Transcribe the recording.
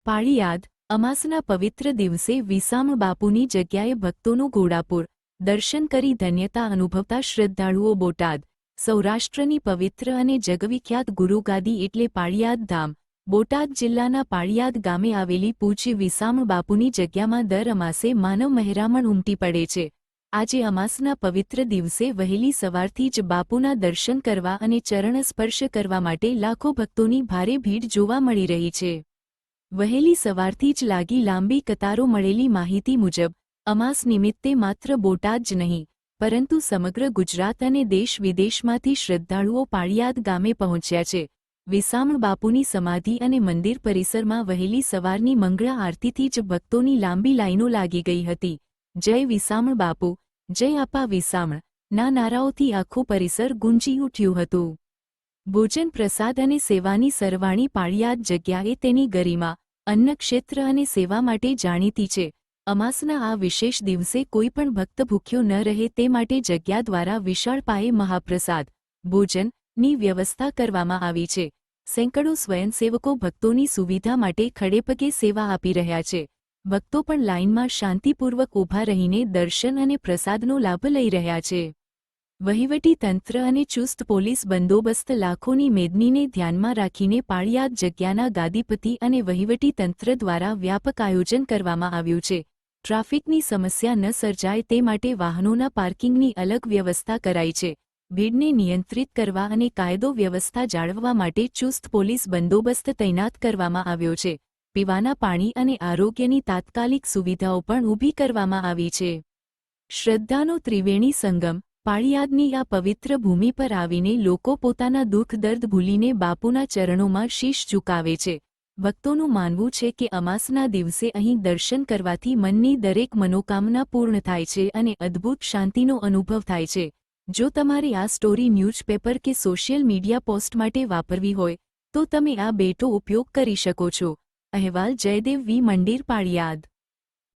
પાળિયાદ અમાસના પવિત્ર દિવસે વિસામ બાપુની જગ્યાએ ભક્તોનું ઘોડાપુર દર્શન કરી ધન્યતા અનુભવતા શ્રદ્ધાળુઓ બોટાદ સૌરાષ્ટ્રની પવિત્ર અને જગવિખ્યાત ગુરુગાદી એટલે પાળિયાદ ધામ બોટાદ જિલ્લાના પાળિયાદ ગામે આવેલી પૂજ્ય વિસામ બાપુની જગ્યામાં દર અમાસે માનવ મહેરામણ ઉમટી પડે છે। આજે અમાસના પવિત્ર દિવસે વહેલી સવારથી જ બાપુના દર્શન કરવા અને ચરણ સ્પર્શ કરવા માટે લાખો ભક્તોની ભારે ભીડ જોવા મળી રહી છે। વહેલી સવારથી જ લાગી લાંબી કતારો। મળેલી માહિતી મુજબ અમાસ નિમિત્તે માત્ર બોટાદ જ નહીં પરંતુ સમગ્ર ગુજરાત અને દેશ વિદેશમાંથી શ્રદ્ધાળુઓ પાળિયાદ ગામે પહોંચ્યા છે। વિસામ બાપુની સમાધિ અને મંદિર પરિસરમાં વહેલી સવારની મંગળા આરતીથી જ ભક્તોની લાંબી લાઈનો લાગી ગઈ હતી। જય વિસામ બાપુ, જય આપા વિસામ ના નારાઓથી આખું પરિસર ગુંજી ઉઠ્યું હતું। ભોજન પ્રસાદ અને સેવાની સરવાણી પાળિયાદ જગ્યાએ તેની ગરિમા અન્નક્ષેત્ર અને સેવા માટે જાણીતી છે। અમાસના આ વિશેષ દિવસે કોઈ પણ ભક્ત ભૂખ્યો ન રહે તે માટે જગ્યા દ્વારા વિશાળ પાયે મહાપ્રસાદ ભોજનની વ્યવસ્થા કરવામાં આવી છે। સેંકડો સ્વયંસેવકો ભક્તોની સુવિધા માટે ખડેપગે સેવા આપી રહ્યા છે। ભક્તો પણ લાઇનમાં શાંતિપૂર્વક ઊભા રહીને દર્શન અને પ્રસાદનો લાભ લઈ રહ્યા છે। વહીવટી તંત્ર અને ચુસ્ત પોલીસ બંદોબસ્ત લાખોની મેદનીને ધ્યાનમાં રાખીને પાળિયાદ જગ્યાના ગાદીપતિ અને વહીવટી તંત્ર દ્વારા વ્યાપક આયોજન કરવામાં આવ્યું છે। ટ્રાફિકની સમસ્યા ન સર્જાય તે માટે વાહનોના પાર્કિંગની અલગ વ્યવસ્થા કરાઈ છે। ભીડને નિયંત્રિત કરવા અને કાયદો વ્યવસ્થા જાળવવા માટે ચુસ્ત પોલીસ બંદોબસ્ત તૈનાત કરવામાં આવ્યો છે। પીવાના પાણી અને આરોગ્યની તાત્કાલિક સુવિધાઓ પણ ઊભી કરવામાં આવી છે। શ્રદ્ધાનો ત્રિવેણી સંગમ પાળિયાદની આ પવિત્ર ભૂમિ પર આવીને લોકો પોતાના દુઃખ દર્દ ભૂલીને બાપુના ચરણોમાં શીશ ઝુકાવે છે। ભક્તોનું માનવું છે કે અમાસના દિવસે અહીં દર્શન કરવાથી મનની દરેક મનોકામના પૂર્ણ થાય છે અને અદ્ભુત શાંતિનો અનુભવ થાય છે। જો તમારે આ સ્ટોરી ન્યૂઝપેપર કે સોશિયલ મીડિયા પોસ્ટ માટે વાપરવી હોય તો તમે આ બેટો ઉપયોગ કરી શકો છો। અહેવાલ જયદેવ વી મંદિર પાળિયાદ।